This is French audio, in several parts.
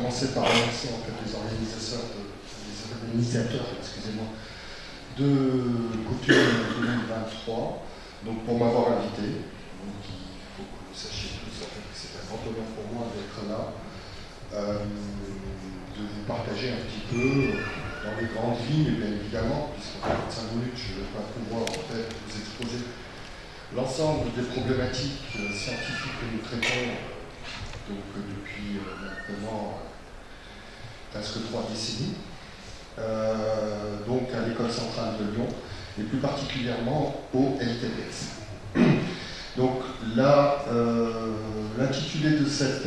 commencer par remercier en fait, les organisateurs excusez-moi, de Couture 2023 donc, pour m'avoir invité. Donc, il faut que vous sachiez tous en fait, que c'est un grand honneur pour moi d'être là, de vous partager un petit peu dans les grandes lignes, bien évidemment, puisqu'en 45 minutes, je ne vais pas pouvoir en fait, vous exposer l'ensemble des problématiques scientifiques que nous traitons donc, depuis maintenant presque 3 décennies, donc à l'École centrale de Lyon, et plus particulièrement au LTPS. Donc là, l'intitulé de cette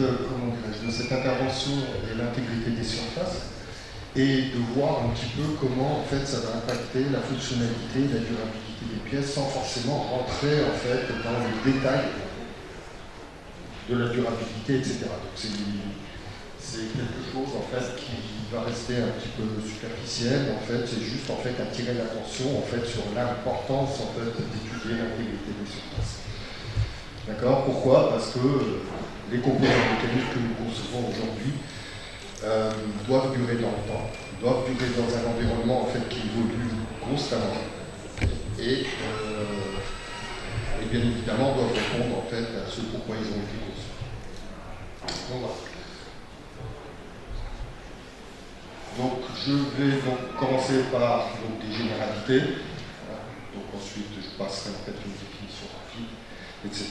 intervention est l'intégrité des surfaces, et de voir un petit peu comment en fait, ça va impacter la fonctionnalité, la durabilité des pièces, sans forcément rentrer en fait, dans les détails de la durabilité, etc. Donc c'est quelque chose en fait, qui va rester un petit peu superficiel. En fait, c'est juste en fait, attirer l'attention en fait, sur l'importance en fait, d'étudier l'intégrité des surfaces. D'accord? Pourquoi? Parce que les composants mécaniques que nous concevons aujourd'hui doivent durer dans le temps, doivent durer dans un environnement en fait, qui évolue constamment et bien évidemment doivent répondre en fait, à ce pourquoi ils ont été conçus. Donc, voilà. Donc je vais donc commencer par donc, des généralités, voilà. Donc ensuite je passerai en fait une définition rapide, etc.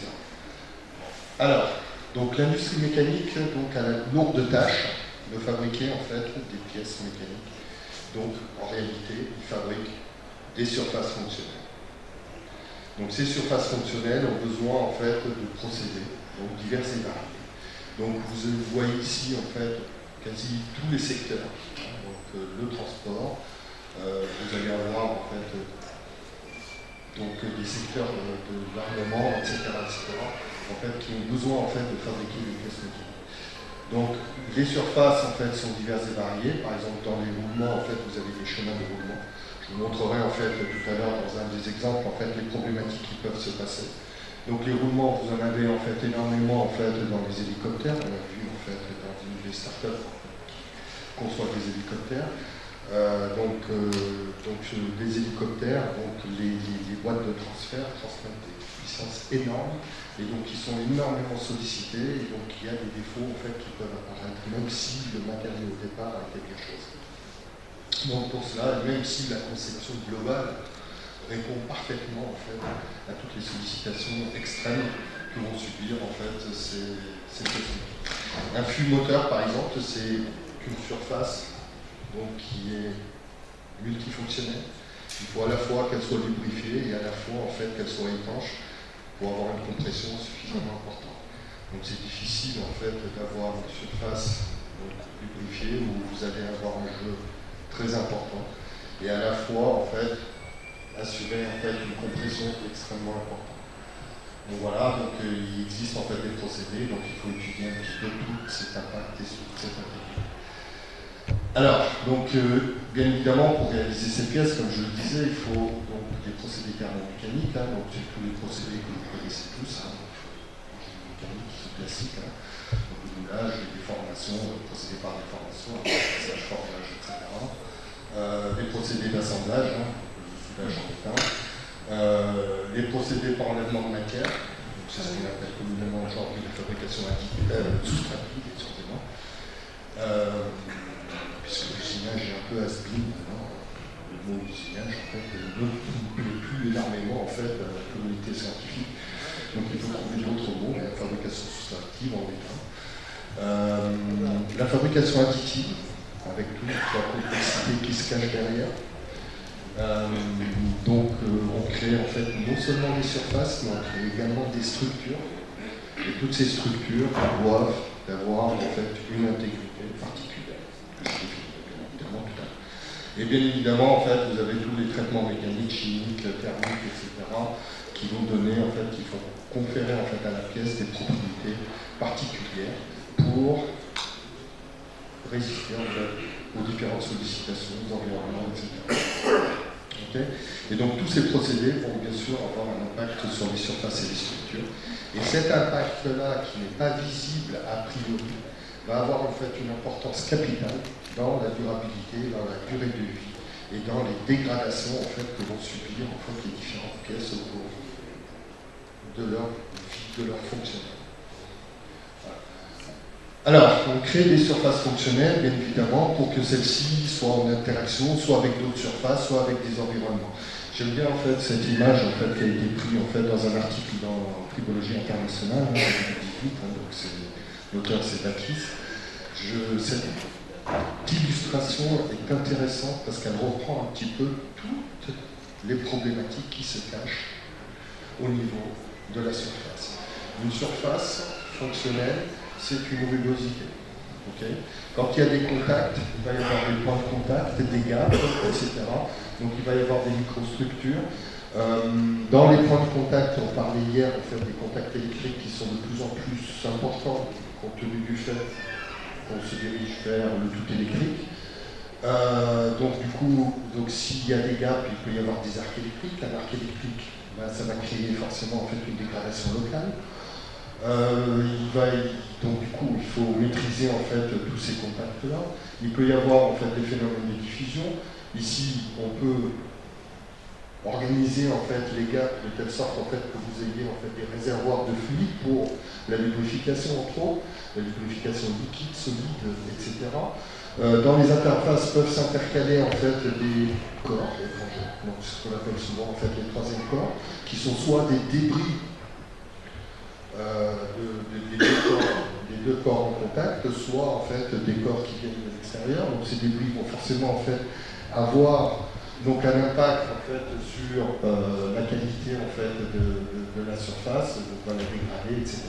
Alors, donc l'industrie mécanique donc, a la lourde tâche de fabriquer en fait des pièces mécaniques. Donc en réalité, ils fabriquent des surfaces fonctionnelles. Donc ces surfaces fonctionnelles ont besoin en fait de procédés, donc divers et variés. Donc vous voyez ici en fait quasi tous les secteurs. Donc le transport, vous allez avoir en fait donc des secteurs de l'armement, etc., en fait, qui ont besoin en fait de fabriquer des pièces mécaniques. Donc, les surfaces en fait sont diverses et variées. Par exemple, dans les roulements, en fait, vous avez des chemins de roulement. Je vous montrerai en fait tout à l'heure dans un des exemples en fait les problématiques qui peuvent se passer. Donc, les roulements, vous en avez en fait énormément en fait dans les hélicoptères. On a vu en fait dans une des startups qui conçoivent des hélicoptères. Des hélicoptères, donc les boîtes de transfert transmettent des puissances énormes et donc qui sont énormément sollicités et donc il y a des défauts en fait qui peuvent apparaître même si le matériau au départ a quelque chose. Donc pour cela, même si la conception globale répond parfaitement en fait à toutes les sollicitations extrêmes que vont subir en fait ces techniques. Un flux moteur par exemple, c'est une surface donc, qui est multifonctionnelle. Il faut à la fois qu'elle soit lubrifiée et à la fois en fait, qu'elle soit étanche pour avoir une compression suffisamment importante. Donc c'est difficile en fait d'avoir une surface donc, lubrifiée où vous allez avoir un jeu très important et à la fois en fait assurer en fait une compression extrêmement importante. Donc voilà, donc il existe en fait des procédés, donc il faut étudier un petit peu tout cet impact et cette intégrité. Alors, donc, bien évidemment, pour réaliser ces pièces, comme je le disais, il faut donc, des procédés thermomécaniques, hein, donc c'est tous les procédés que vous connaissez tous, hein, mécanique classique, hein, donc le moulage, les déformations, procédés par déformation, apprentissage, forgeage, etc. Les procédés d'assemblage, hein, le soudage en étain, les procédés par enlèvement de matière, c'est ce qu'on appelle communément aujourd'hui la fabrication soustractive, excusez-moi. Puisque l'usinage est un peu has-been, le mot usinage en fait ne plaît plus énormément en fait à la communauté scientifique. Donc il faut trouver d'autres mots, la fabrication soustractive en état. La fabrication additive, avec toute la complexité qui se cache derrière. On crée en fait non seulement des surfaces, mais on crée également des structures. Et toutes ces structures doivent avoir en fait une intégrité particulière. Et bien évidemment, en fait, vous avez tous les traitements mécaniques, chimiques, thermiques, etc., qui vont donner, en fait, qui vont conférer en fait, à la pièce des propriétés particulières pour résister en fait, aux différentes sollicitations des environnements, etc. Okay. Et donc tous ces procédés vont bien sûr avoir un impact sur les surfaces et les structures. Et cet impact-là, qui n'est pas visible a priori, va avoir en fait une importance capitale dans la durabilité, dans la durée de vie et dans les dégradations en fait, que vont subir en fait, les différentes pièces au cours de leur vie, de leur fonctionnement. Alors, on crée des surfaces fonctionnelles, bien évidemment, pour que celles-ci soient en interaction, soit avec d'autres surfaces, soit avec des environnements. J'aime bien en fait cette image en fait, qui a été prise en fait, dans un article dans Tribologie internationale, en 2018, donc l'auteur c'est Patrice. Cette illustration est intéressante parce qu'elle reprend un petit peu toutes les problématiques qui se cachent au niveau de la surface. Une surface fonctionnelle, c'est une rugosité. Okay. Quand il y a des contacts, il va y avoir des points de contact, des gaps, etc. Donc il va y avoir des microstructures. Dans les points de contact, on parlait hier en fait, des contacts électriques qui sont de plus en plus importants compte tenu du fait qu'on se dirige vers le tout électrique. Donc du coup, s'il y a des gaps, il peut y avoir des arcs électriques. Un arc électrique, ben, ça va créer forcément en fait, une dégradation locale. Donc du coup, il faut maîtriser en fait tous ces contacts-là. Il peut y avoir en fait des phénomènes de diffusion. Ici, on peut organiser en fait les gaps de telle sorte en fait que vous ayez en fait des réservoirs de fluide pour la lubrification entre autres, la lubrification liquide, solide, etc. Dans les interfaces peuvent s'intercaler en fait des corps, donc ce qu'on appelle souvent en fait les troisièmes corps, qui sont soit des débris des deux corps en contact, soit en fait des corps qui viennent de l'extérieur. Donc ces débris vont forcément en fait avoir donc un impact en fait sur la qualité en fait de la surface, donc va la dégrader, etc.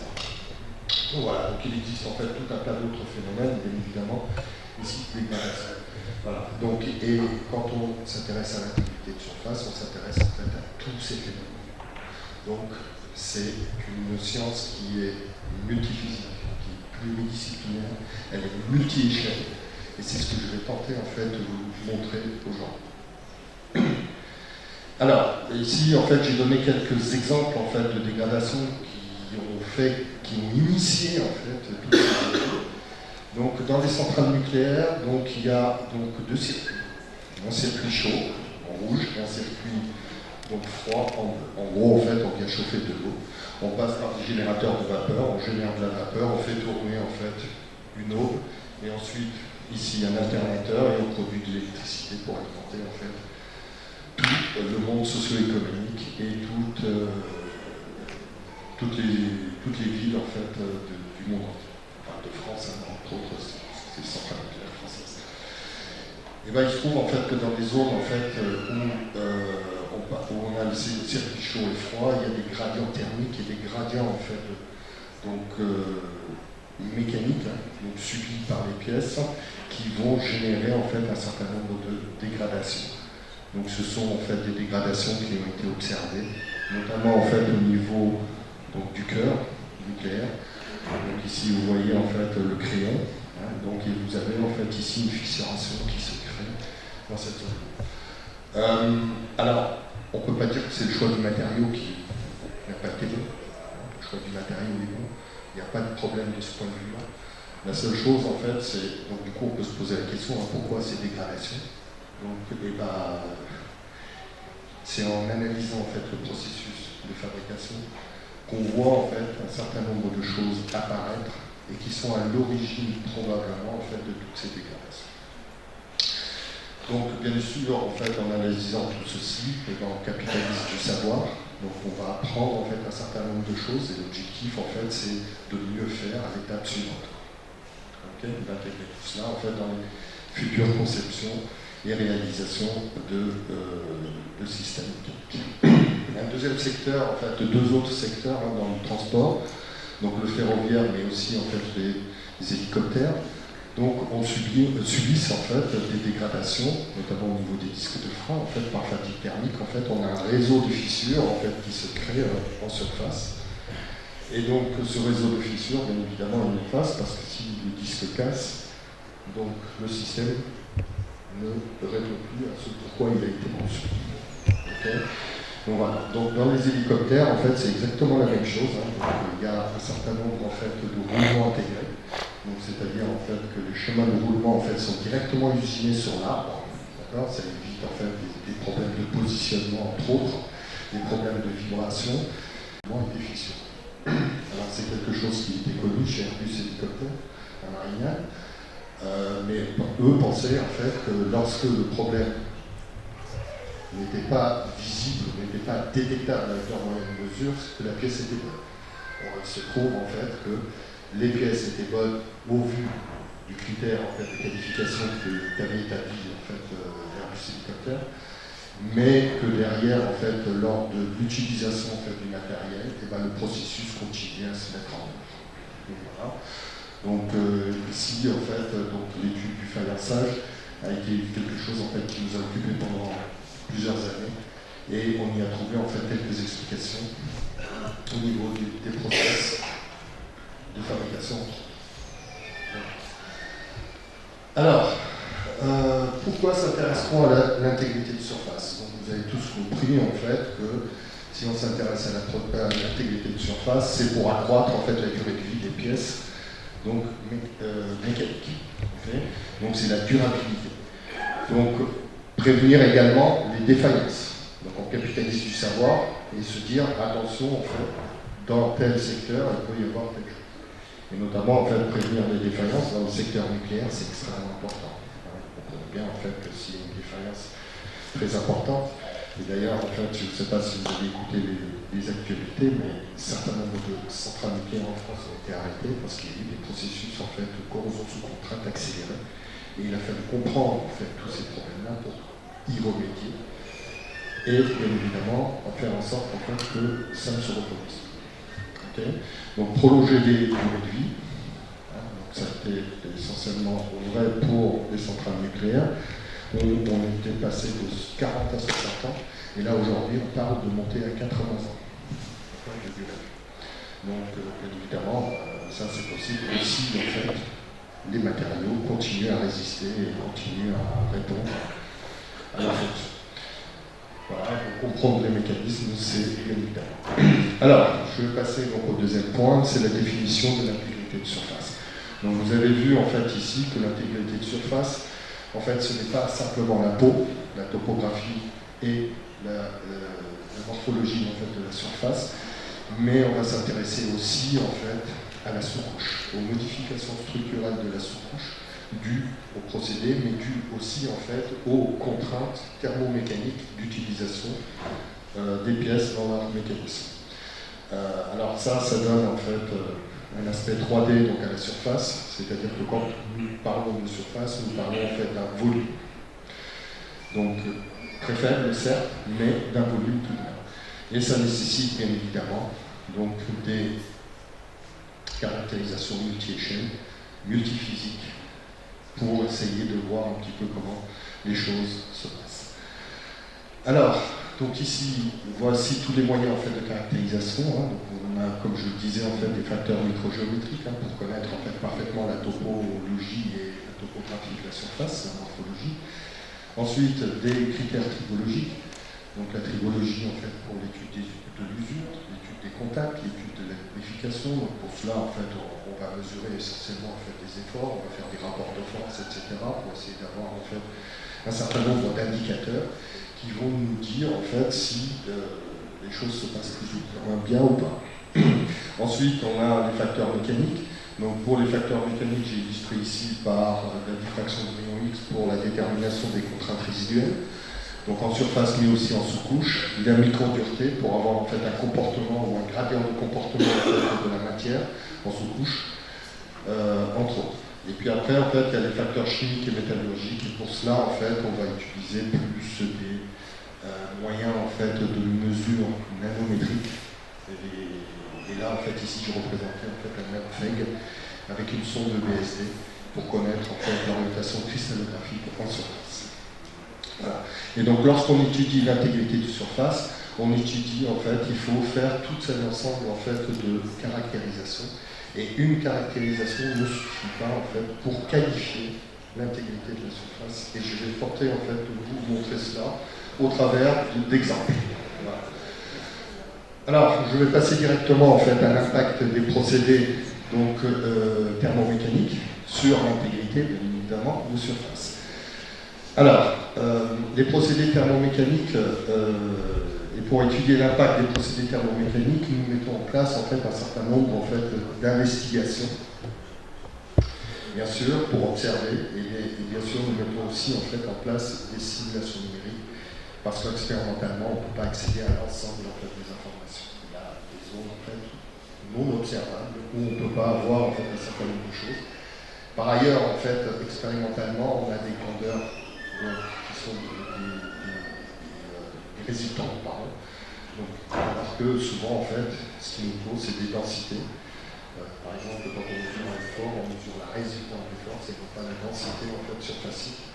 Donc voilà, donc il existe en fait tout un tas d'autres phénomènes, bien évidemment, ici dégradation. Voilà. Donc, et quand on s'intéresse à l'intégrité de surface, on s'intéresse en fait à tous ces phénomènes. Donc c'est une science qui est multiphysique, qui est pluridisciplinaire, elle est multi-échelle, et c'est ce que je vais tenter en fait de vous montrer aujourd'hui. Alors, ici en fait j'ai donné quelques exemples en fait de dégradations qui ont initié en fait tout ce. Donc dans les centrales nucléaires, donc il y a donc deux circuits. Un circuit chaud en rouge et un circuit donc froid en bleu. En gros, en fait, on vient chauffer de l'eau. On passe par des générateurs de vapeur, on génère de la vapeur, on fait tourner en fait une aube, et ensuite ici un alternateur et on produit de l'électricité pour alimenter en fait tout le monde socio-économique et toutes les villes en fait du monde entier. Enfin, de France, hein, entre autres, c'est centrales nucléaires françaises. Et bien, il se trouve en fait que dans des zones en fait où on a le circuit chaud et froid, il y a des gradients thermiques et des gradients en fait mécaniques, hein, donc subis par les pièces, qui vont générer en fait un certain nombre de dégradations. Donc ce sont en fait des dégradations qui ont été observées, notamment en fait au niveau donc, du cœur nucléaire. Donc ici vous voyez en fait le crayon, hein, donc et vous avez en fait ici une fissuration qui se crée dans cette zone. Alors, on ne peut pas dire que c'est le choix du matériau qui n'a pas été bon. Le choix du matériau est bon. Il n'y a pas de problème de ce point de vue-là. La seule chose, en fait, c'est. Donc, du coup, on peut se poser la question hein, pourquoi ces dégradations. Donc, c'est en analysant en fait, le processus de fabrication qu'on voit en fait, un certain nombre de choses apparaître et qui sont à l'origine, probablement, en fait, de toutes ces dégradations. Donc, bien sûr, en fait, en analysant tout ceci, on capitalise du savoir. Donc, on va apprendre en fait un certain nombre de choses et l'objectif, en fait, c'est de mieux faire à l'étape suivante. Okay, d'intégrer tout cela, en fait, dans les futures conceptions et réalisations de systèmes mécaniques. Un deuxième secteur, en fait, deux autres secteurs hein, dans le transport, donc le ferroviaire, mais aussi en fait les hélicoptères. Donc on subissent en fait des dégradations, notamment au niveau des disques de frein, en fait par fatigue thermique. En fait, on a un réseau de fissures en fait qui se crée en surface. Et donc ce réseau de fissures, bien évidemment, il efface parce que si le disque casse, donc le système ne répond plus à ce pourquoi il a été conçu. Okay. Donc voilà. Donc dans les hélicoptères, en fait, c'est exactement la même chose. Hein. Donc, il y a un certain nombre en fait de roulements intégrés. Donc c'est-à-dire en chemins de roulement en fait, sont directement usinés sur l'arbre. Ça évite en fait des problèmes de positionnement, entre autres, des problèmes de vibration et des fissures. Alors c'est quelque chose qui était connu chez Airbus Hélicoptère, à Marignane, mais eux pensaient en fait que lorsque le problème n'était pas visible, n'était pas détectable avec leur moyen de mesure, c'est que la pièce était bonne. Or, il se trouve en fait que les pièces étaient bonnes au vu du critère en fait, de qualification qu'avait établi en fait, Airbus Hélicoptère, mais que derrière, en fait, lors de l'utilisation en fait, du matériel, eh ben, le processus continuait à se mettre en œuvre. Voilà. Donc ici, en fait, l'étude du faïençage a été quelque chose en fait, qui nous a occupé pendant plusieurs années, et on y a trouvé en fait quelques explications au niveau des process de fabrication. Alors, pourquoi s'intéresse-t-on à l'intégrité de surface? Donc, vous avez tous compris en fait que si on s'intéresse à l'intégrité de surface, c'est pour accroître en fait la durée de vie des pièces, donc mécaniques. Okay, donc c'est la durabilité. Donc prévenir également les défaillances. Donc on capitalise du savoir et se dire attention en fait dans tel secteur il peut y avoir quelque chose. Et notamment, en fait, prévenir les défaillances dans le secteur nucléaire, c'est extrêmement important. On comprend bien, en fait, que s'il y a une défaillance très importante, et d'ailleurs, en fait, je ne sais pas si vous avez écouté les actualités, mais un certain nombre de centrales nucléaires en France ont été arrêtées parce qu'il y a eu des processus, en fait, de corrosion sous contrainte accélérée. Et il a fallu comprendre, en fait, tous ces problèmes-là pour y remédier. Et, bien évidemment, faire en sorte, en fait, que ça ne se reproduise. Okay. Donc prolonger les durées de vie, donc ça c'était essentiellement vrai pour les centrales nucléaires. On était passé de 40 à 60 ans, et là aujourd'hui on parle de monter à 80 ans de durée de vie. Donc bien évidemment, ça c'est possible aussi en fait les matériaux continuent à résister et continuent à répondre à la fonction. Voilà, pour comprendre les mécanismes, c'est évident. Alors, je vais passer donc au deuxième point, c'est la définition de l'intégrité de surface. Donc vous avez vu en fait ici que l'intégrité de surface, en fait, ce n'est pas simplement la peau, la topographie et la morphologie en fait, de la surface, mais on va s'intéresser aussi en fait à la sous-couche, aux modifications structurelles de la sous-couche, dues au procédé, mais dues aussi en fait aux contraintes thermomécaniques d'utilisation des pièces dans leur mécanisme. Alors ça donne en fait un aspect 3D donc à la surface, c'est-à-dire que quand nous parlons de surface, nous parlons en fait d'un volume. Donc très faible certes, mais d'un volume tout de même. Et ça nécessite bien évidemment donc des caractérisations multi-échelles, multiphysiques, pour essayer de voir un petit peu comment les choses se passent. Alors, donc ici, voici tous les moyens en fait, de caractérisation. Donc on a, comme je le disais, en fait, des facteurs microgéométriques pour connaître en fait, parfaitement la topologie et la topographie de la surface, la morphologie. Ensuite, des critères tribologiques. Donc la tribologie en fait, pour l'étude de l'usure, l'étude des contacts, l'étude de la lubrification. Donc pour cela, en fait, on va mesurer essentiellement en fait, des efforts, on va faire des rapports de force, etc. pour essayer d'avoir en fait, un certain nombre d'indicateurs qui vont nous dire en fait si les choses se passent plus ou moins bien ou pas. Ensuite, on a les facteurs mécaniques. Donc pour les facteurs mécaniques, j'ai illustré ici par la diffraction de rayon X pour la détermination des contraintes résiduelles. Donc en surface mais aussi en sous-couche, la microdureté pour avoir en fait un comportement ou un gradient de comportement en fait, de la matière en sous-couche, entre autres. Et puis après, en fait, il y a les facteurs chimiques et métallurgiques, et pour cela, en fait, on va utiliser plus des moyens en fait, de mesure nanométrique. Et là, en fait, ici, je représentais en fait, un FEG avec une sonde de BSD pour connaître en fait, l'orientation cristallographique en surface. Voilà. Et donc, lorsqu'on étudie l'intégrité de surface, on étudie, en fait, il faut faire tout un ensemble en fait, de caractérisation. Et une caractérisation ne suffit pas en fait, pour qualifier l'intégrité de la surface. Et je vais tenter en fait, de vous montrer cela au travers d'exemples. Voilà. Alors, je vais passer directement en fait, à l'impact des procédés donc, thermomécaniques sur l'intégrité, bien évidemment, de surface. Alors, les procédés thermomécaniques, et pour étudier l'impact des procédés thermomécaniques, nous mettons en place en fait, un certain nombre en fait, d'investigations, bien sûr, pour observer, et bien sûr, nous mettons aussi en, fait, en place des simulations numériques, parce qu'expérimentalement, on ne peut pas accéder à l'ensemble en fait, des informations. Il y a des zones en fait, non observables, où on ne peut pas avoir en fait, un certain nombre de choses. Par ailleurs, en fait, expérimentalement, on a des grandeurs qui sont des résultants, pardon. Donc, alors que souvent, en fait, ce qu'il nous faut, c'est des densités. Par exemple, quand on mesure un effort, on mesure la résultante de l'effort, c'est pas la densité en fait, surfacique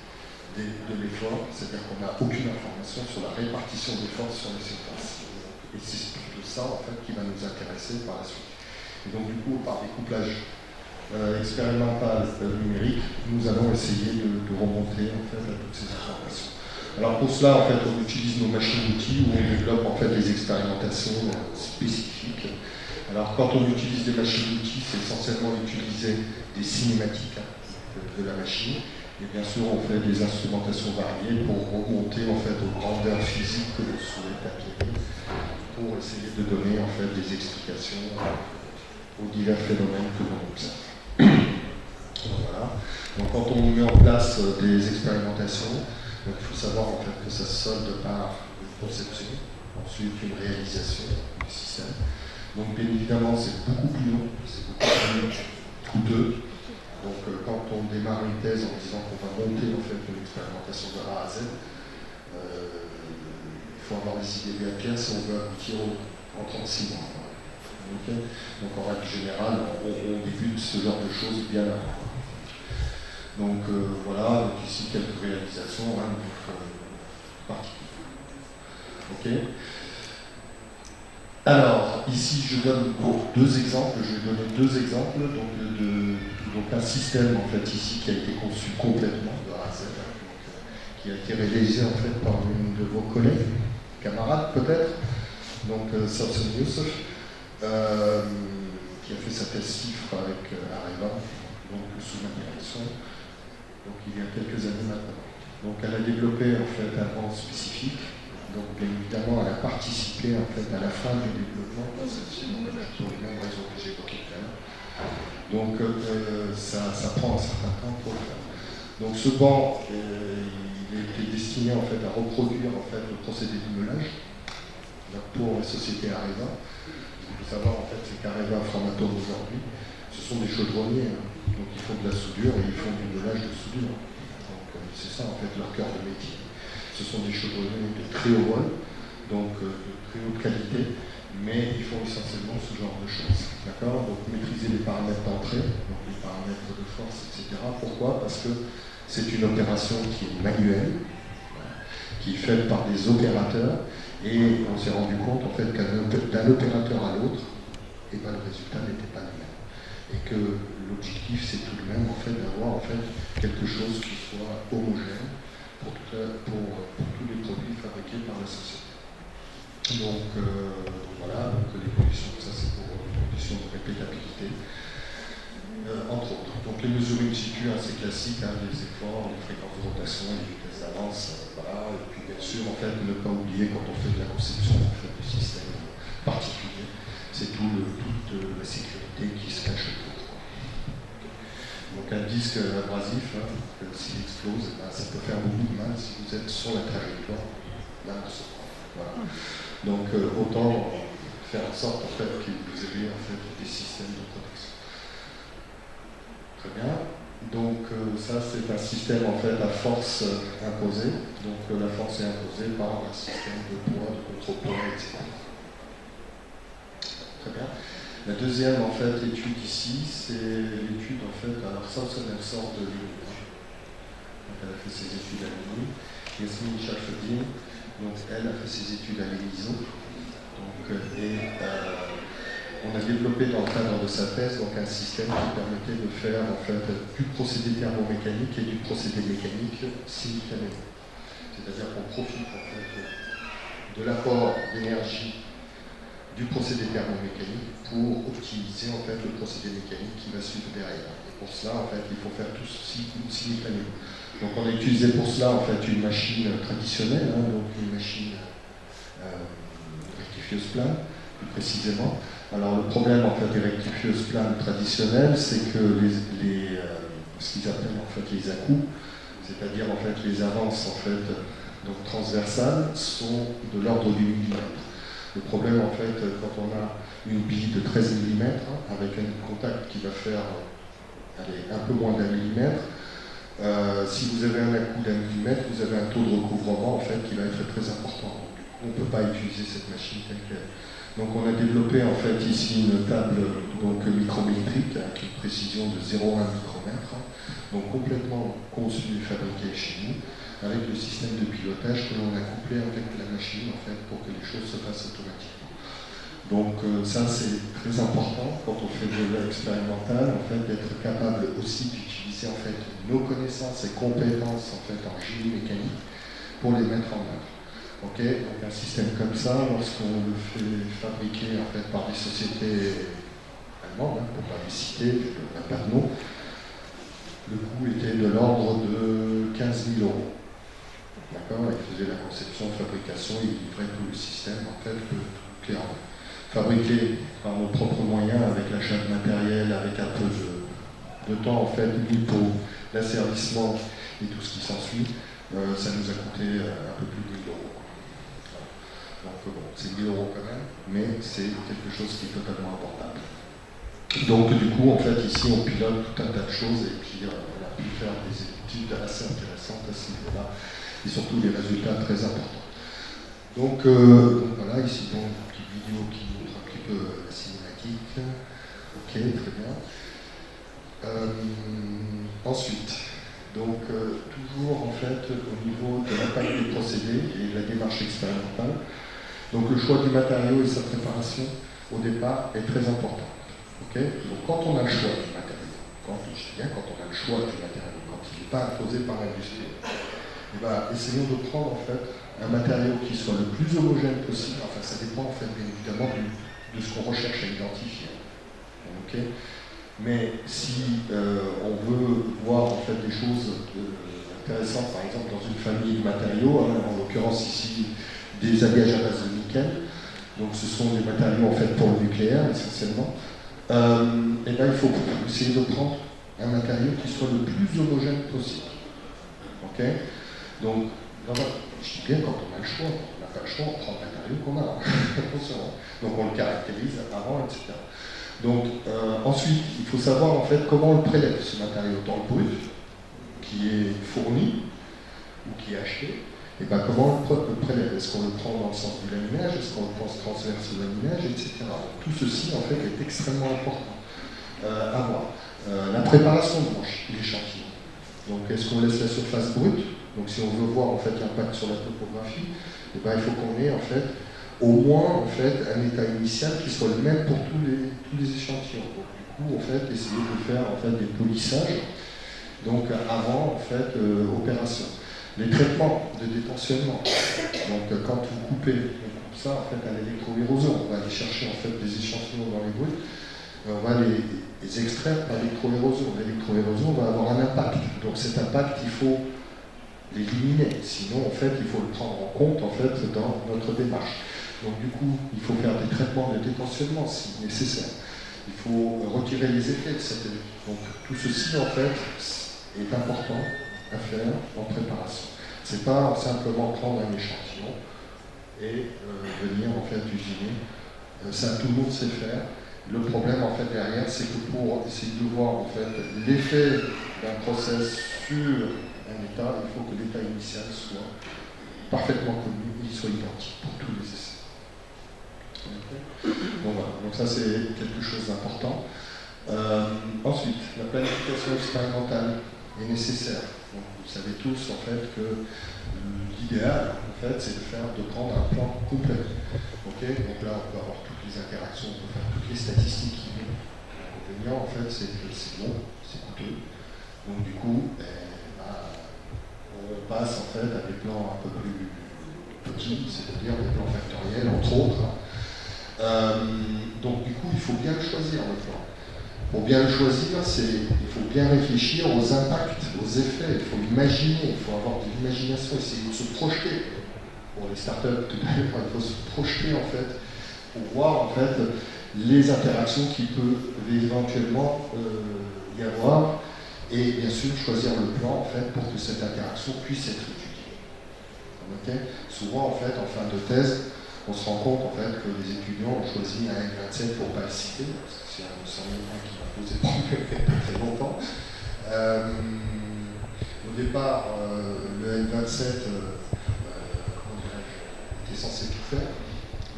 de l'effort, c'est-à-dire qu'on n'a aucune information sur la répartition des forces sur les surfaces. Et c'est plutôt ça, en fait, qui va nous intéresser par la suite. Et donc, du coup, par découplage expérimental numérique, nous allons essayer de remonter en fait, à toutes ces informations. Alors pour cela, en fait, on utilise nos machines-outils où on développe en fait, des expérimentations spécifiques. Alors quand on utilise des machines-outils, c'est essentiellement utiliser des cinématiques de la machine. Et bien sûr, on fait des instrumentations variées pour remonter en fait, aux grandeurs physiques que l'on souhaite acquérir, pour essayer de donner en fait, des explications aux divers phénomènes que l'on observe. Voilà. Donc quand on met en place des expérimentations, il faut savoir en fait, que ça se solde par une conception, ensuite une réalisation du système. Donc bien évidemment c'est beaucoup plus long, c'est beaucoup plus coûteux. Donc quand on démarre une thèse en disant qu'on va monter en fait, une expérimentation de A à Z, il faut avoir des idées bien claires si on veut aboutir en 36 mois. Okay. Donc en règle générale, on débute ce genre de choses bien avant. Donc voilà, donc ici quelques réalisations particulières. Ok. Alors ici je donne pour deux exemples, je vais donner deux exemples donc un système en fait ici qui a été conçu complètement de A à Z, qui a été réalisé en fait par une de vos collègues, camarades peut-être, donc Samson Youssef. Qui a fait sa thèse CIFRE avec Areva, donc sous ma direction, donc il y a quelques années maintenant. Donc elle a développé en fait un rang spécifique, donc bien évidemment elle a participé en fait à la fin du développement de celle-ci, pour les mêmes raisons que j'ai évoquées tout à l'heure. Donc ça prend un certain temps pour le faire. Donc ce banc, il était destiné en fait à reproduire en fait le procédé de meulage pour la société Areva. Il faut savoir en fait, c'est qu'Areva Framatome aujourd'hui, ce sont des chaudronniers, hein. Donc ils font de la soudure et ils font du meulage de soudure. Donc c'est ça en fait leur cœur de métier. Ce sont des chaudronniers de très haut vol, donc de très haute qualité, mais ils font essentiellement ce genre de choses. D'accord. Donc maîtriser les paramètres d'entrée, donc les paramètres de force, etc. Pourquoi? Parce que c'est une opération qui est manuelle, qui est faite par des opérateurs. Et on s'est rendu compte en fait d'un opérateur à l'autre, et ben, le résultat n'était pas le même. Et que l'objectif c'est tout de même en fait d'avoir en fait quelque chose qui soit homogène pour tous les produits fabriqués par la société. Donc voilà, donc les conditions, ça c'est pour les conditions de répétabilité, entre autres. Donc les mesures in situ assez classiques, hein, les efforts, les fréquences de rotation, les vitesses d'avance, voilà. Et puis bien sûr, en fait, ne pas oublier quand on fait de la conception en fait, de systèmes particuliers, c'est toute la sécurité qui se cache autour. Donc un disque abrasif, hein, s'il explose, ben, ça peut faire beaucoup de mal si vous êtes sur la trajectoire d'un morceau. Voilà. Donc autant faire en sorte en fait, que vous ayez en fait, des systèmes de protection. Très bien. Donc ça c'est un système en fait à force imposée. Donc la force est imposée par un système de poids, de contre-poids, etc. Très bien. La deuxième en fait étude ici, c'est l'étude en fait, alors ça elle sort de l'UNI. Donc elle a fait ses études à l'UNI. Yasmine Chalfedine, donc elle a fait ses études à l'ELISO. On a développé dans le cadre de sa thèse donc, un système qui permettait de faire en fait, du procédé thermomécanique et du procédé mécanique simultanément. C'est-à-dire qu'on profite en fait, de l'apport d'énergie du procédé thermomécanique pour optimiser en fait le procédé mécanique qui va suivre derrière. Et pour cela, en fait, il faut faire tout ceci simultanément. Donc on a utilisé pour cela en fait une machine traditionnelle, donc une machine rectifieuse plane, plus précisément. Alors le problème en fait des rectifieuses planes traditionnelles, c'est que ce qu'ils appellent en fait les à-coups, c'est-à-dire en fait les avances en fait donc transversales, sont de l'ordre du millimètre. Le problème en fait quand on a une bille de 13 mm avec un contact qui va faire un peu moins d'un millimètre, si vous avez un à-coup d'un millimètre, vous avez un taux de recouvrement en fait qui va être très important. On ne peut pas utiliser cette machine telle qu'elle. Donc on a développé en fait ici une table donc, micrométrique avec une précision de 0,1 micromètre, donc complètement conçue et fabriquée chez nous, avec le système de pilotage que l'on a couplé avec la machine en fait pour que les choses se fassent automatiquement. Donc ça c'est très important quand on fait de l'expérimental en fait d'être capable aussi d'utiliser en fait nos connaissances et compétences en fait en génie mécanique pour les mettre en œuvre. Ok, donc un système comme ça, lorsqu'on le fait fabriquer en fait par des sociétés allemandes, pour ne pas les citer, la Pernod, le coût était de l'ordre de 15 000 euros. D'accord, ils faisaient la conception, fabrication, ils livraient tout le système en fait clairement. Fabriqué par nos propres moyens, avec l'achat de matériel, avec un peu de temps en fait mis pour l'asservissement et tout ce qui s'ensuit, ça nous a coûté un peu plus de 1 000 euros. Donc bon, c'est 1 000 euros quand même, mais c'est quelque chose qui est totalement abordable. Donc du coup, en fait, ici, on pilote tout un tas de choses et puis on a pu faire des études assez intéressantes à ce niveau-là et surtout des résultats très importants. Donc voilà, ici, donc, une petite vidéo qui montre un petit peu la cinématique. Ok, très bien. Ensuite, donc toujours en fait au niveau de l'impact des procédés et de la démarche expérimentale. Donc le choix du matériau et sa préparation au départ est très important. Okay, donc quand on a le choix du matériau, quand on a le choix du matériau, quand il n'est pas imposé par l'industrie, essayons de prendre en fait un matériau qui soit le plus homogène possible. Enfin, ça dépend en fait bien évidemment de ce qu'on recherche à identifier. Okay, mais si on veut voir en fait des choses intéressantes, par exemple dans une famille de matériaux, en l'occurrence ici des alliages à base de nickel, donc ce sont des matériaux en fait pour le nucléaire essentiellement, et il faut essayer de prendre un matériau qui soit le plus homogène possible. Ok, donc je dis bien quand on a le choix, on n'a pas le choix, on prend le matériau qu'on a. Donc on le caractérise avant, etc. Donc ensuite, il faut savoir en fait comment on le prélève, ce matériau dans le brut, qui est fourni ou qui est acheté. Et comment on le prélève? Est-ce qu'on le prend dans le sens du laminage? Est-ce qu'on le pense transverse au laminage, etc. Donc, tout ceci en fait est extrêmement important à voir. La préparation de l'échantillon. Donc est-ce qu'on laisse la surface brute? Donc si on veut voir en fait l'impact sur la topographie, il faut qu'on ait en fait au moins en fait un état initial qui soit le même pour tous les échantillons. Donc du coup en fait essayer de faire en fait des polissages donc avant en fait opération. Les traitements de détentionnement. Donc quand vous coupez comme ça en fait à l'électroérosion, on va aller chercher en fait des échantillons dans les brutes, on va les extraire par l'électroérosion. L'électroérosion va avoir un impact. Donc cet impact, il faut l'éliminer. Sinon, en fait, il faut le prendre en compte en fait dans notre démarche. Donc du coup, il faut faire des traitements de détentionnement si nécessaire. Il faut retirer les effets de cette électrode. Donc tout ceci en fait est important à faire en préparation. C'est pas simplement prendre un échantillon et venir en fait usiner. Ça tout le monde sait faire. Le problème en fait derrière, c'est que pour essayer de voir en fait l'effet d'un process sur un état, il faut que l'état initial soit parfaitement connu, il soit identique pour tous les essais. Donc voilà, donc ça c'est quelque chose d'important. Ensuite, la planification expérimentale est nécessaire. Donc, vous savez tous en fait que l'idéal en fait c'est de prendre un plan complet. Okay, donc là on peut avoir toutes les interactions, on peut faire toutes les statistiques qui viennent. L'inconvénient en fait c'est que c'est long, c'est coûteux. Donc du coup, on passe en fait à des plans un peu plus petits, c'est-à-dire des plans factoriels entre autres. Donc du coup, il faut bien le choisir, le plan. Pour bien le choisir, il faut bien réfléchir aux impacts, aux effets, il faut imaginer, il faut avoir de l'imagination, essayer de se projeter. Pour les startups, tout à l'heure, il faut se projeter en fait, pour voir en fait les interactions qui peuvent éventuellement y avoir, et bien sûr choisir le plan en fait, pour que cette interaction puisse être étudiée. Okay. Souvent en fait, en fin de thèse, on se rend compte en fait que les étudiants ont choisi un N27 pour ne pas le citer, parce que c'est un enseignement qui va poser problème depuis très longtemps. Au départ, le N27 était censé tout faire,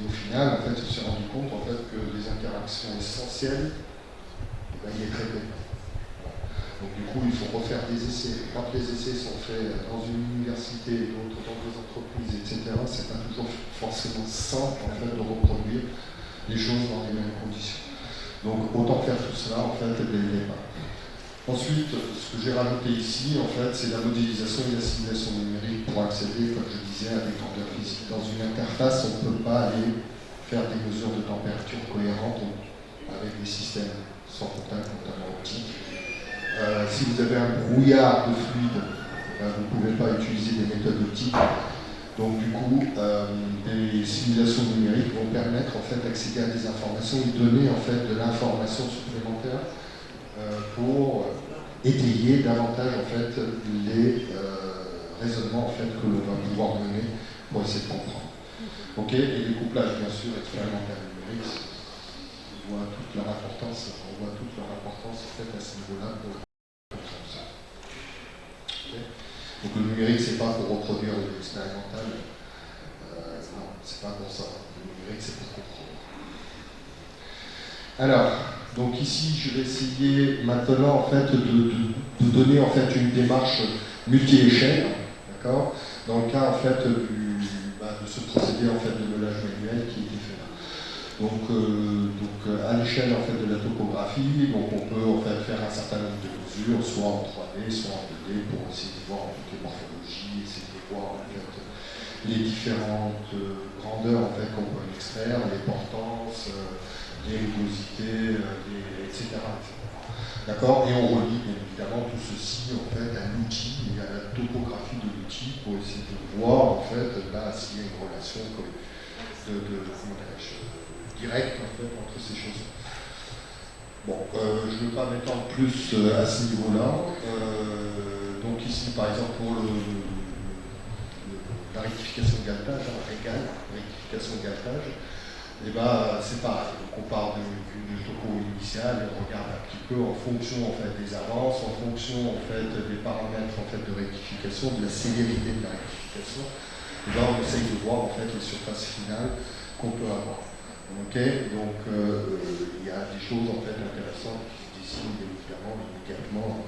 et au final, en fait, on s'est rendu compte en fait, que les interactions essentielles, il est très peu. Donc du coup, il faut refaire des essais. Quand les essais sont faits dans une université, d'autres dans des entreprises, etc., c'est pas toujours forcément simple en fait, de reproduire les choses dans les mêmes conditions. Donc autant faire tout cela en fait dès le départ. Ensuite, ce que j'ai rajouté ici, en fait, c'est la modélisation et l'assimilation numérique pour accéder, comme je disais, à des grandeurs physiques. Dans une interface, on ne peut pas aller faire des mesures de température cohérentes avec des systèmes sans contact, notamment optiques. Si vous avez un brouillard de fluide, vous ne pouvez pas utiliser des méthodes optiques. Donc du coup, des simulations numériques vont permettre en fait d'accéder à des informations et donner en fait de l'information supplémentaire pour étayer davantage en fait les raisonnements en fait que l'on va pouvoir mener pour essayer de comprendre. Ok, et les couplages bien sûr expérimentaires numériques, on voit toute leur importance en fait à ce niveau-là. Donc le numérique, c'est pas pour reproduire l'expérimental, non, c'est pas pour ça. Le numérique, c'est pour comprendre. Alors, donc ici, je vais essayer maintenant en fait de donner en fait une démarche multi-échelle, d'accord, dans le cas en fait de ce procédé en fait de meulage manuel qui était fait là. Donc à l'échelle en fait de la topographie, donc on peut en fait faire un certain nombre de mesures, soit en 3D, soit en 2D, pour essayer de voir en fait, les morphologies, essayer de voir en fait les différentes grandeurs en fait qu'on peut extraire, les portances, les rugosités, etc. D'accord. Et on relie bien évidemment tout ceci en fait à l'outil et à la topographie de l'outil pour essayer de voir en fait là s'il y a une relation direct en fait, entre ces choses. Bon, je ne veux pas m'étendre plus à ce niveau-là. Donc ici, par exemple, pour la rectification galtage, rectification galtage, et ben, c'est pareil. Donc on part d'une topo initiale et on regarde un petit peu en fonction en fait, des avances, en fonction en fait, des paramètres en fait, de rectification, de la célérité de la rectification. Et ben, on essaye de voir en fait, les surfaces finales qu'on peut avoir. Okay, donc il y a des choses en fait intéressantes qui se dessinent bien évidemment immédiatement,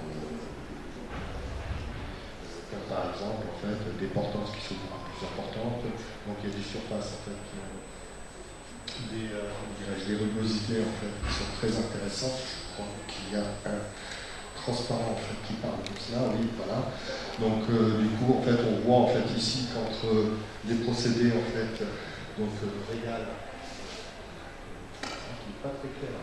comme par exemple en fait des portances qui sont beaucoup plus importantes. Donc il y a des surfaces en fait qui ont des rugosités en fait qui sont très intéressantes. Je crois qu'il y a un transparent en fait qui parle de cela. Oui, voilà. Donc du coup en fait on voit en fait ici qu'entre les procédés en fait donc régal pas très clair.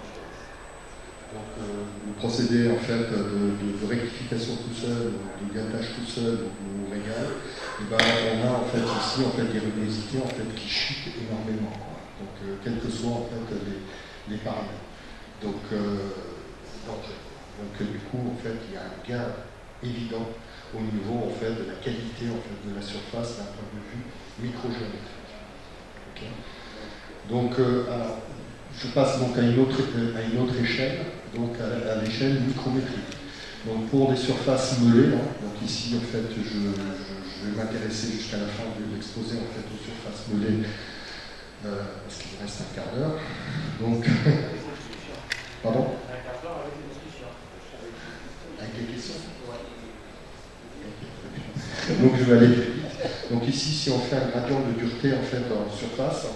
Donc le procédé en fait de rectification tout seul, de galtage tout seul ou régal, et ben, on a en fait ici en fait des rugosités en fait qui chutent énormément. Quoi. Donc quels que soient en fait les paramètres. Donc du coup en fait il y a un gain évident au niveau en fait de la qualité en fait de la surface d'un point de vue microgéométrique. Okay. Donc alors, je passe donc à une autre échelle, donc à l'échelle micrométrique. Donc pour des surfaces meulées, hein, donc ici en fait je vais m'intéresser jusqu'à la fin de l'exposé en fait aux surfaces meulées, parce qu'il me reste un quart d'heure. Donc, pardon ? Un quart d'heure avec des discussions. Avec des questions ? Okay. Donc je vais aller plus vite. Donc ici, si on fait un gradient de dureté en fait en surface,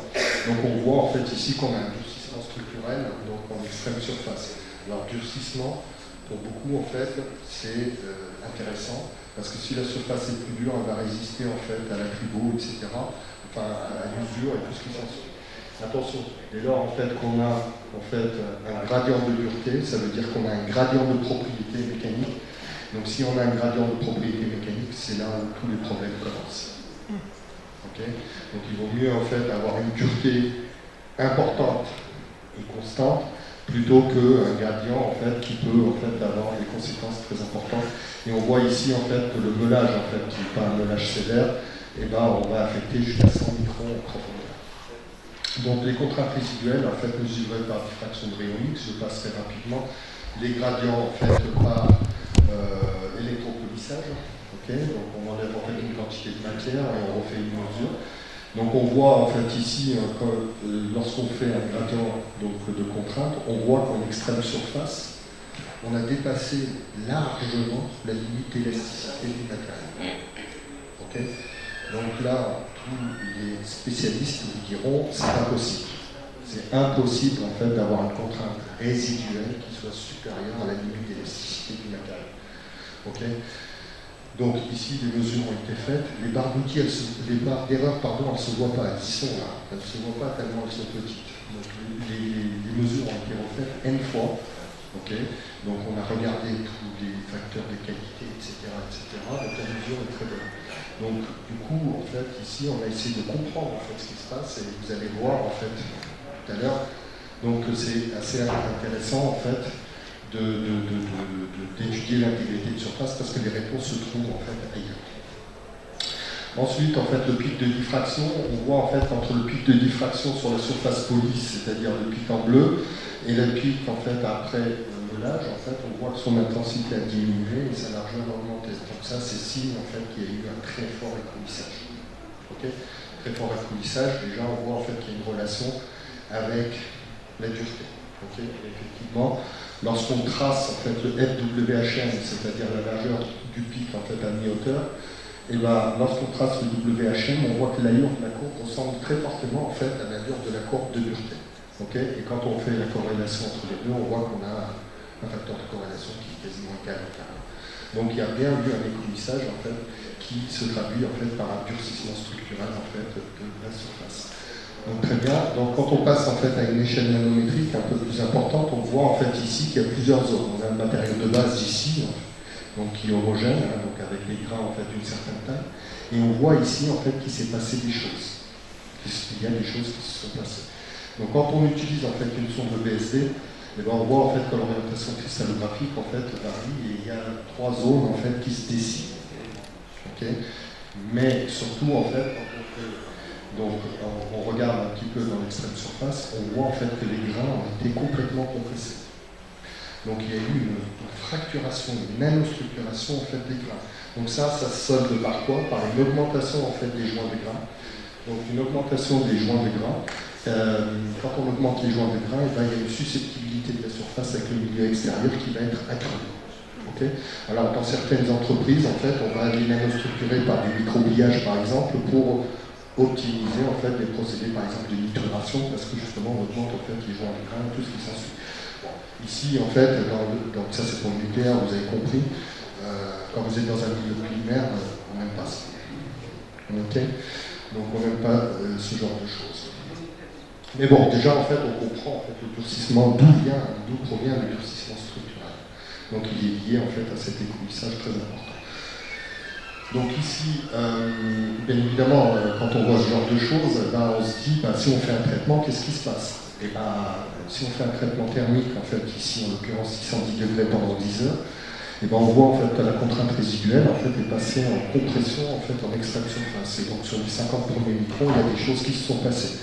donc on voit en fait ici qu'on a un durcissement structurel donc en extrême surface. Alors durcissement, pour beaucoup en fait, c'est intéressant parce que si la surface est plus dure, elle va résister en fait à la tribo, etc. Enfin à l'usure et tout ce qui s'ensuit. Attention, dès lors en fait, qu'on a en fait, un gradient de dureté, ça veut dire qu'on a un gradient de propriété mécanique. Donc si on a un gradient de propriété mécanique, c'est là où tous les problèmes commencent. Okay. Donc il vaut mieux en fait avoir une dureté importante et constante plutôt qu'un gradient en fait, qui peut en fait, avoir des conséquences très importantes. Et on voit ici en fait, que le meulage, en fait, qui n'est pas un meulage sévère, eh ben, on va affecter jusqu'à 100 microns en profondeur. Donc les contraintes résiduelles en fait, mesurées par diffraction bryonique, je passerai rapidement. Les gradients en fait, par électropolissage. Okay. Donc on enlève en fait une quantité de matière et on refait une mesure. Donc on voit en fait ici, lorsqu'on fait un gradient donc, de contrainte, on voit qu'en extrême surface, on a dépassé largement la limite d'élasticité du matériau. Okay. Donc là, tous les spécialistes vous diront c'est impossible. C'est impossible en fait d'avoir une contrainte résiduelle qui soit supérieure à la limite d'élasticité du matériau. Okay. Donc ici, les mesures ont été faites. Les barres d'outils, les barres d'erreur, pardon, elles ne se voient pas. Elles y sont là. Elles ne se voient pas tellement elles sont petites. Donc les mesures ont été refaites N fois. Okay. Donc on a regardé tous les facteurs de qualité, etc., etc. Donc la mesure est très bonne. Donc du coup, en fait, ici, on a essayé de comprendre en fait, ce qui se passe et vous allez voir en fait tout à l'heure. Donc c'est assez intéressant en fait d'étudier l'intégrité de surface parce que les réponses se trouvent en fait ailleurs. Ensuite, en fait, le pic de diffraction, on voit en fait entre le pic de diffraction sur la surface polie, c'est-à-dire le pic en bleu, et le pic en fait après le meulage, en fait, on voit que son intensité a diminué et sa largeur a augmenté. Donc ça, c'est signe en fait qu'il y a eu un très fort écoulissage. Okay. Très fort écoulissage, déjà on voit en fait qu'il y a une relation avec la dureté. Okay. Effectivement, lorsqu'on trace en fait le FWHM, c'est-à-dire la largeur du pic en fait à mi-hauteur, et ben, lorsqu'on trace le WHM, on voit que l'allure de la courbe ressemble très fortement en fait à l'allure de la courbe de dureté. Okay. Et quand on fait la corrélation entre les deux, on voit qu'on a un facteur de corrélation qui est quasiment égal. Donc il y a bien eu un écoulissage en fait, qui se traduit en fait, par un durcissement structurel en fait, de la surface. Donc très bien. Donc quand on passe en fait à une échelle nanométrique un peu plus importante, on voit en fait ici qu'il y a plusieurs zones. On a le matériau de base ici, donc qui est homogène, hein, donc avec des grains en fait d'une certaine taille, et on voit ici en fait qu'il s'est passé des choses. Il y a des choses qui se sont passées. Donc quand on utilise en fait une sonde de BSD, eh ben, on voit en fait que l'orientation cristallographique en fait varie et il y a trois zones en fait qui se dessinent. Okay. Mais surtout en fait, donc, on regarde un petit peu dans l'extrême surface, on voit en fait que les grains ont été complètement compressés. Donc il y a eu une fracturation, une nanostructuration en fait des grains. Donc ça se solde par quoi? Par une augmentation en fait des joints de grains. Donc une augmentation des joints de grains. Quand on augmente les joints de grains, il y a une susceptibilité de la surface avec le milieu extérieur qui va être accrue. Okay. Alors dans certaines entreprises, en fait, on va les nanostructurer par du microbillage par exemple pour optimiser en fait des procédés par exemple de nitruration parce que justement on augmente en fait les joints de grains et tout ce qui s'ensuit. Bon. Ici en fait, donc ça c'est pour le nucléaire, vous avez compris, quand vous êtes dans un milieu primaire, on n'aime pas ça. Okay. Donc on n'aime pas ce genre de choses. Mais bon, déjà en fait on comprend en fait, le durcissement, d'où provient le durcissement structurel. Donc il est lié en fait à cet écoulissage très important. Donc ici, bien évidemment, quand on voit ce genre de choses, ben, on se dit, ben, si on fait un traitement, qu'est-ce qui se passe? Et ben, si on fait un traitement thermique, en fait, ici en l'occurrence 610 degrés pendant 10 heures, et ben, on voit en fait que la contrainte résiduelle en fait, est passée en compression, en fait, en extraction. Enfin, c'est donc sur les 50 premiers microns, il y a des choses qui se sont passées.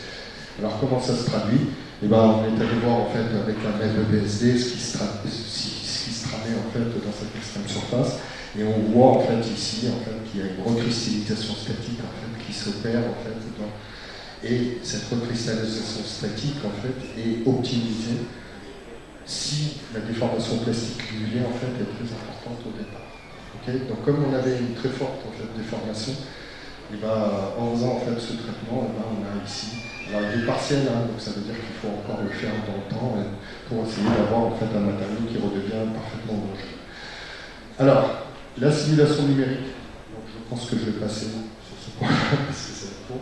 Alors comment ça se traduit? Et ben, on est allé voir en fait avec la mètre de BSD ce qui se tramait en fait dans cette extrême surface. Et on voit en fait ici en fait, qu'il y a une recristallisation statique en fait, qui s'opère en fait, et cette recristallisation statique en fait, est optimisée si la déformation plastique cumulée en fait, est très importante au départ. Okay. Donc comme on avait une très forte en fait, déformation, et ben, en faisant en fait, ce traitement, et ben, on a ici, alors il est partiel, hein, donc ça veut dire qu'il faut encore le faire dans le temps pour essayer d'avoir en fait, un matériau qui redevient parfaitement homogène. Alors, la simulation numérique, donc je pense que je vais passer sur ce point-là parce que c'est trop.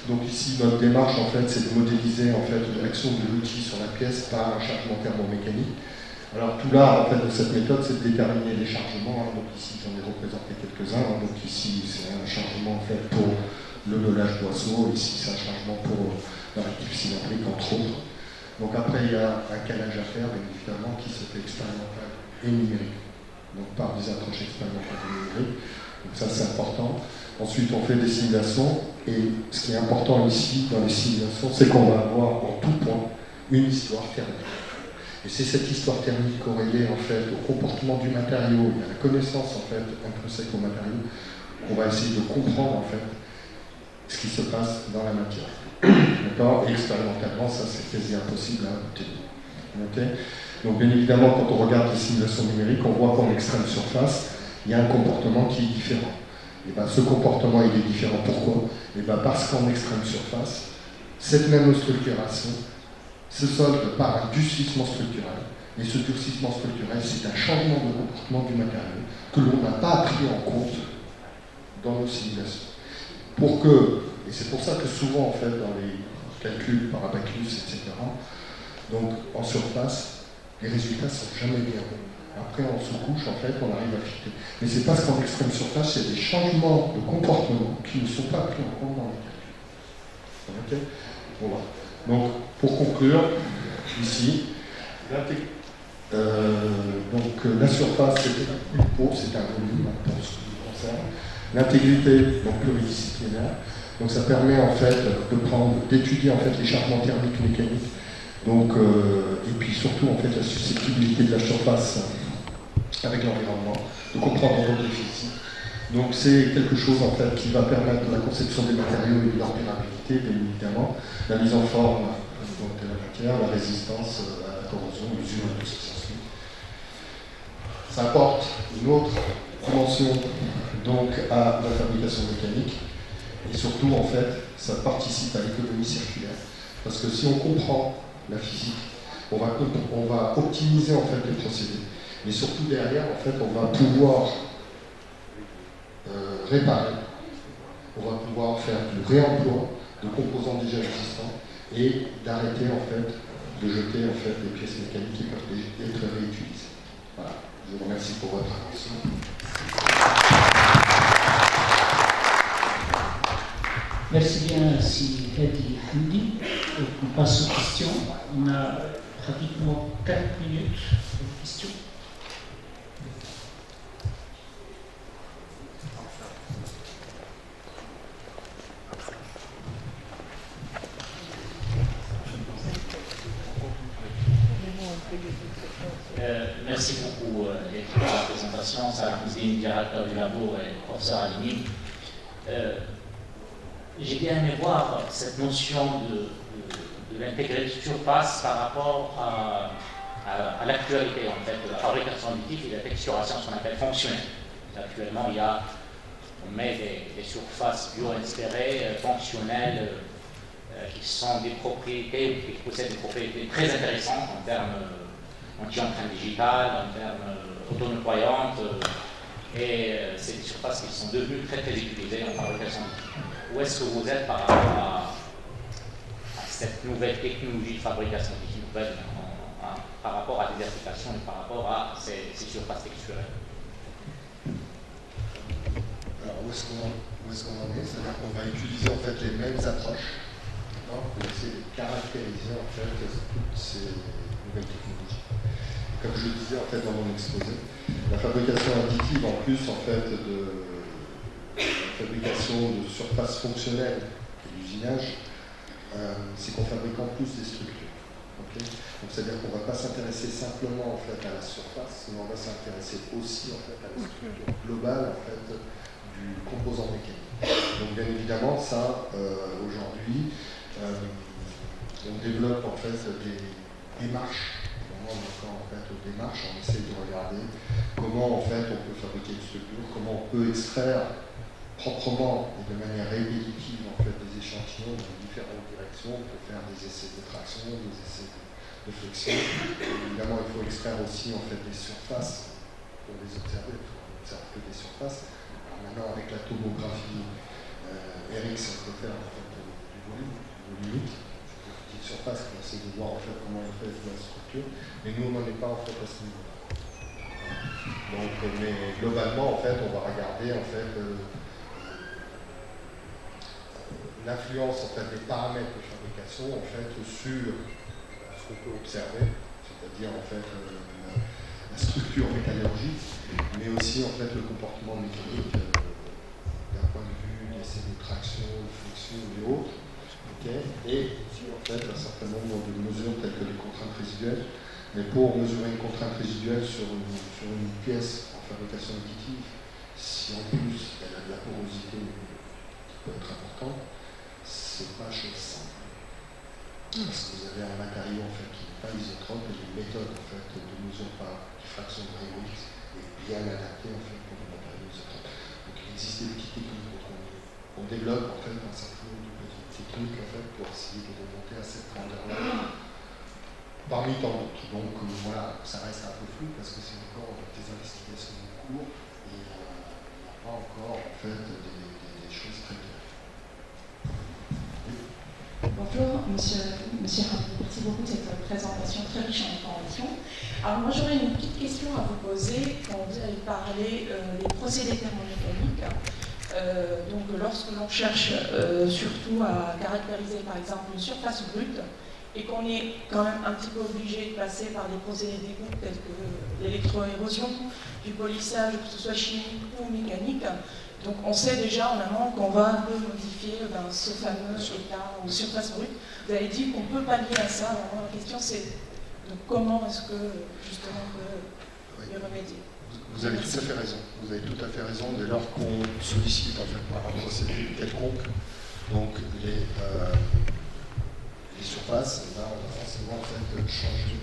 Donc ici, notre démarche, en fait, c'est de modéliser en fait, l'action de l'outil sur la pièce par un chargement thermomécanique. Alors tout l'art en fait, de cette méthode, c'est de déterminer les chargements. Hein. Donc ici, j'en ai représenté quelques-uns. Hein. Donc ici, c'est un chargement en fait, pour le nolage d'oiseaux. Ici, c'est un chargement pour la réactif cylindrique, entre autres. Donc après, il y a un calage à faire, bien évidemment, qui se fait expérimental et numérique. Donc par des approches expérimentales et numériques. Donc ça, c'est important. Ensuite, on fait des simulations, et ce qui est important ici, dans les simulations, c'est qu'on va avoir en tout point une histoire thermique. Et c'est cette histoire thermique corrélée, en fait, au comportement du matériau et à la connaissance, en fait, intrinsèque au matériau, qu'on va essayer de comprendre, en fait, ce qui se passe dans la matière. D'accord ? Et expérimentalement, ça, c'est quasi impossible à obtenir. Okay ? Donc, bien évidemment, quand on regarde les simulations numériques, on voit qu'en extrême surface, il y a un comportement qui est différent. Et bien, ce comportement, il est différent. Pourquoi ? Et bien, parce qu'en extrême surface, cette nanostructuration se solde par un durcissement structurel. Et ce durcissement structurel, c'est un changement de comportement du matériau que l'on n'a pas pris en compte dans nos simulations. Et c'est pour ça que souvent, en fait, dans les calculs par abacus, etc., donc en surface, les résultats ne sont jamais bien bons. Après, on se couche, en fait, on arrive à fitter. Mais c'est parce qu'en extrême surface, il y a des changements de comportement qui ne sont pas pris en compte dans les calculs. Okay ? Voilà. Donc, pour conclure, ici, la surface, c'est une peau, c'est un volume pour ce qui nous concerne. L'intégrité, donc pluridisciplinaire. Donc, ça permet en fait d'étudier en fait les changements thermiques mécaniques. Donc, et puis surtout en fait la susceptibilité de la surface avec l'environnement, de comprendre l'ordre physique. Donc c'est quelque chose en fait qui va permettre la conception des matériaux et de leur durabilité, bien évidemment, la mise en forme de la matière, la résistance à la corrosion, l'usure et tout ce qui s'ensuit. Ça apporte une autre dimension donc à la fabrication mécanique et surtout en fait ça participe à l'économie circulaire parce que si on comprend la physique, on va optimiser en fait les procédés. Mais surtout derrière, en fait, on va pouvoir réparer, on va pouvoir faire du réemploi de composants déjà existants et d'arrêter en fait de jeter en fait des pièces mécaniques qui peuvent être réutilisées. Voilà. Je vous remercie pour votre attention. Merci bien, merci Hedi Hamdi. On passe aux questions. On a pratiquement 4 minutes pour questions. Merci beaucoup pour la présentation. Salah Mouzine, directeur du labo et professeur à l'INI. J'ai bien aimé voir cette notion de l'intégrité de surface par rapport à l'actualité en fait, de la fabrication additive et de la texturation, ce qu'on appelle fonctionnelle. Actuellement, on met des surfaces bio-inspirées, fonctionnelles, qui sont des propriétés, qui possèdent des propriétés très intéressantes en termes anti-empreinte digitale, en termes auto-nettoyantes, et c'est des surfaces qui sont devenues très très utilisées en fabrication additive. Où est-ce que vous êtes par rapport à cette nouvelle technologie de fabrication additive par rapport à des applications et par rapport à ces surfaces texturelles? Alors où est-ce qu'on en est? C'est-à-dire qu'on va utiliser en fait les mêmes approches pour essayer de caractériser en fait toutes ces nouvelles technologies. Comme je le disais en fait dans mon exposé, la fabrication additive en plus en fait de la fabrication de surfaces fonctionnelles et d'usinage, c'est qu'on fabrique en plus des structures. Okay, donc c'est-à-dire qu'on ne va pas s'intéresser simplement en fait à la surface, mais on va s'intéresser aussi en fait à la structure globale en fait du composant mécanique. Donc bien évidemment ça aujourd'hui on développe en fait des démarches. On en fait aux démarches, on essaie de regarder comment en fait on peut fabriquer une structure, comment on peut extraire proprement et de manière répétitive en fait des échantillons dans différentes directions pour faire des essais de traction, des essais de flexion. Évidemment, il faut extraire aussi en fait des surfaces pour les observer. On n'observe que des surfaces. Alors maintenant, avec la tomographie RX, on peut faire en fait, du limite. Petite surface qui essaie de voir en fait comment on fait la structure, mais nous on n'en est pas en fait à ce niveau-là. Donc, mais globalement en fait on va regarder en fait l'influence en fait des paramètres de fabrication en fait sur ce qu'on peut observer, c'est-à-dire en fait la structure métallurgique, mais aussi en fait le comportement mécanique d'un point de vue d'essai de traction, de flexion et autres. Okay. Et aussi en fait un certain nombre de mesures telles que les contraintes résiduelles. Mais pour mesurer une contrainte résiduelle sur une pièce en fabrication additive, si en plus elle a de la porosité qui peut être importante, c'est pas chose simple. Parce que vous avez un matériau en fait, qui n'est pas isotrope et une méthode en fait, de mesure par diffraction de rayons X est bien adaptée en fait, pour les matériaux isotropes. Donc il existe des petites techniques qu'on développe en fait, un certain nombre de petites techniques en fait, pour essayer de remonter à cette grandeur-là, parmi tant d'autres. Donc voilà, ça reste un peu flou parce que c'est encore des investigations en cours et il n'y a pas encore en fait, des choses très claires. Bonjour, monsieur Hamdi, merci beaucoup de cette présentation très riche en informations. Alors moi j'aurais une petite question à vous poser quand vous avez parlé des procédés thermomécaniques. Donc lorsque l'on cherche surtout à caractériser par exemple une surface brute et qu'on est quand même un petit peu obligé de passer par des procédés d'écoute tels que l'électroérosion, du polissage, que ce soit chimique ou mécanique. Donc on sait déjà en amont qu'on va un peu modifier ce fameux état ou surface brute. Vous avez dit qu'on peut pallier à ça. Alors la question c'est de comment est-ce que justement on peut y remédier. Vous avez tout à fait raison. Vous avez tout à fait raison. Dès lors qu'on sollicite en fait par un procédé quelconque, donc les surfaces, on va forcément en fait changer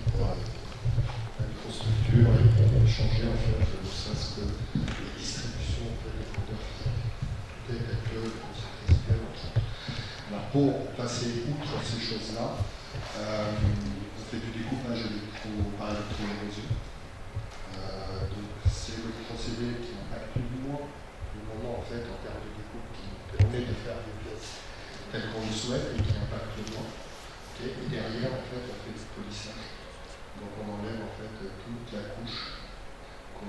la microstructure et changer en fait ne serait-ce que les distributions en fait, des facteurs tels que le concept résiduel entre autres. Alors pour passer outre ces choses-là, on fait du découpage par électroérosion. Donc c'est le procédé qui impacte le moins le moment en fait en termes de découpe qui permet de faire des pièces telles qu'on le souhaite et qui impacte le moins. Okay. Et derrière en fait on fait du polissage. Donc on enlève en fait toute la couche qu'on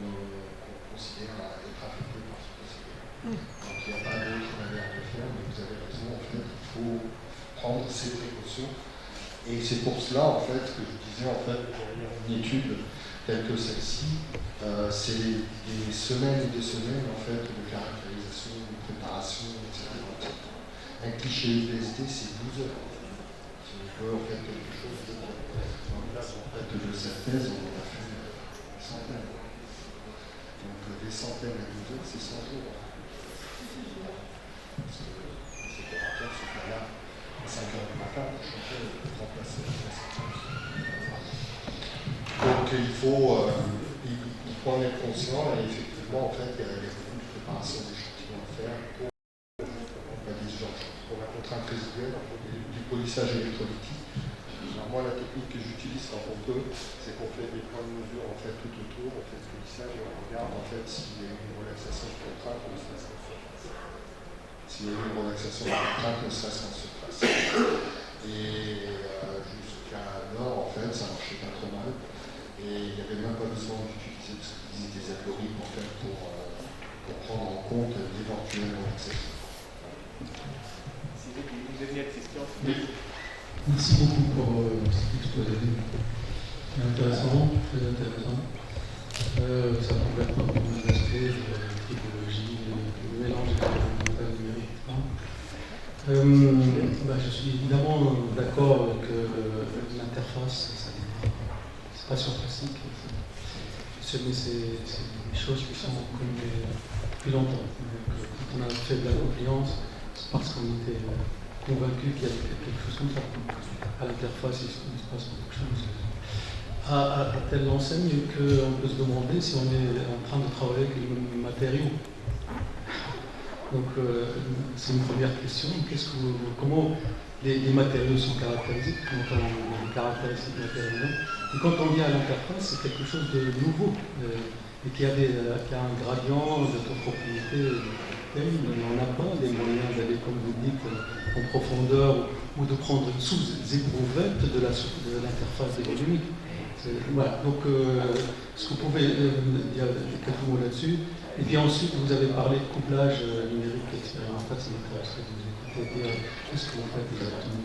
considère être affectée par ce procédé. Donc il n'y a pas d'autre manière de faire, mais vous avez raison, en fait, il faut prendre ces précautions. Et c'est pour cela en fait que je disais en fait une étude telle que celle-ci, c'est des semaines et des semaines en fait de caractérisation, de préparation, etc. Un cliché USD c'est 12 heures. Si on veut en fait quelque chose de de cette thèse, on en a fait des centaines. Donc des centaines à 12 heures, c'est 100 jours. Parce que les opérateurs sont pas là à 5 heures du matin pour changer et remplacer la pièce. Donc il faut en être conscient et effectivement en fait il y a beaucoup de préparation d'échantillons à faire pour la contrainte résiduelle, du polissage électrolytique. Alors moi la technique que j'utilise quand on peut, c'est qu'on fait des points de mesure en fait tout autour, on fait le polissage et on regarde en fait s'il y a une relaxation de contrainte ou ne serait-ce qu'en surface. S'il y a une relaxation de contrainte, ne serait-ce qu'en surface. Et jusqu'à alors en fait ça marchait pas trop mal. Et il n'y avait même pas besoin d'utiliser des algorithmes en fait, pour prendre en compte l'éventuelle relaxation. Si vous avez une question, merci beaucoup pour cet exposé. C'est intéressant, très intéressant. Ça complète pas mal d'aspects, l'écologie, le mélange expérimental numérique. Je suis évidemment d'accord que l'interface, c'est pas surplastique. C'est des choses qui sont connues depuis longtemps. Donc, quand on a fait de la compliance, c'est parce qu'on était convaincu qu'il y avait quelque chose comme ça. À l'interface, il se passe beaucoup de choses. À telle enseigne qu'on peut se demander si on est en train de travailler avec les mêmes matériaux. Donc, c'est une première question. Comment les matériaux sont caractérisés, comment on caractérise les matériaux. Et quand on vient à l'interface, c'est quelque chose de nouveau et qui a un gradient de propriété on n'a pas les moyens d'aller, comme vous dites, en profondeur ou de prendre une sous-éprouvette de l'interface ergonomique. Voilà, donc est-ce que vous pouvez dire quelques mots là-dessus? Et puis ensuite, vous avez parlé de couplage numérique expérimental, ça m'intéresserait de vous écouter dire qu'est-ce que vous faites exactement.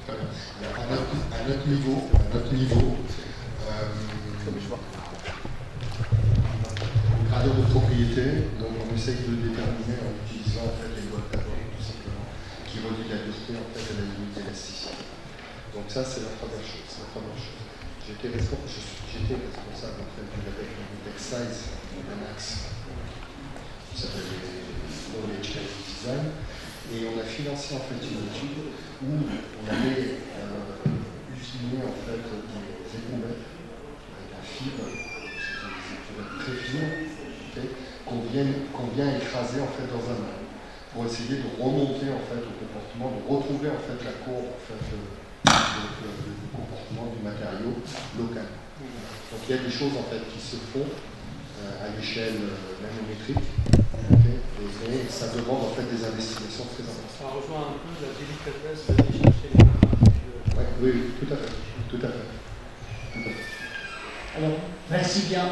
À notre niveau, gradure de propriété, donc on essaye de le déterminer en utilisant en fait les lois de Taylor, tout simplement, qui relient la dureté en fait à la limite d'élasticité. Donc ça c'est la première chose. J'étais responsable en fait du label Texize de Max, qui s'appelle Knowledge Design, et on a financé en fait une étude où on avait utilisé en fait des éprouvettes avec un fibre, c'était des éprouvettes très fines, qu'on vient écraser en fait dans un main, pour essayer de remonter en fait au comportement, de retrouver en fait la courbe en fait, du comportement du matériau local. Donc il y a des choses en fait qui se font à l'échelle nanométrique, mais ça demande en fait des investigations très importantes. Ça rejoint un peu la délicatesse d'aller chercher les contraintes. Oui, tout à fait. Alors, merci bien.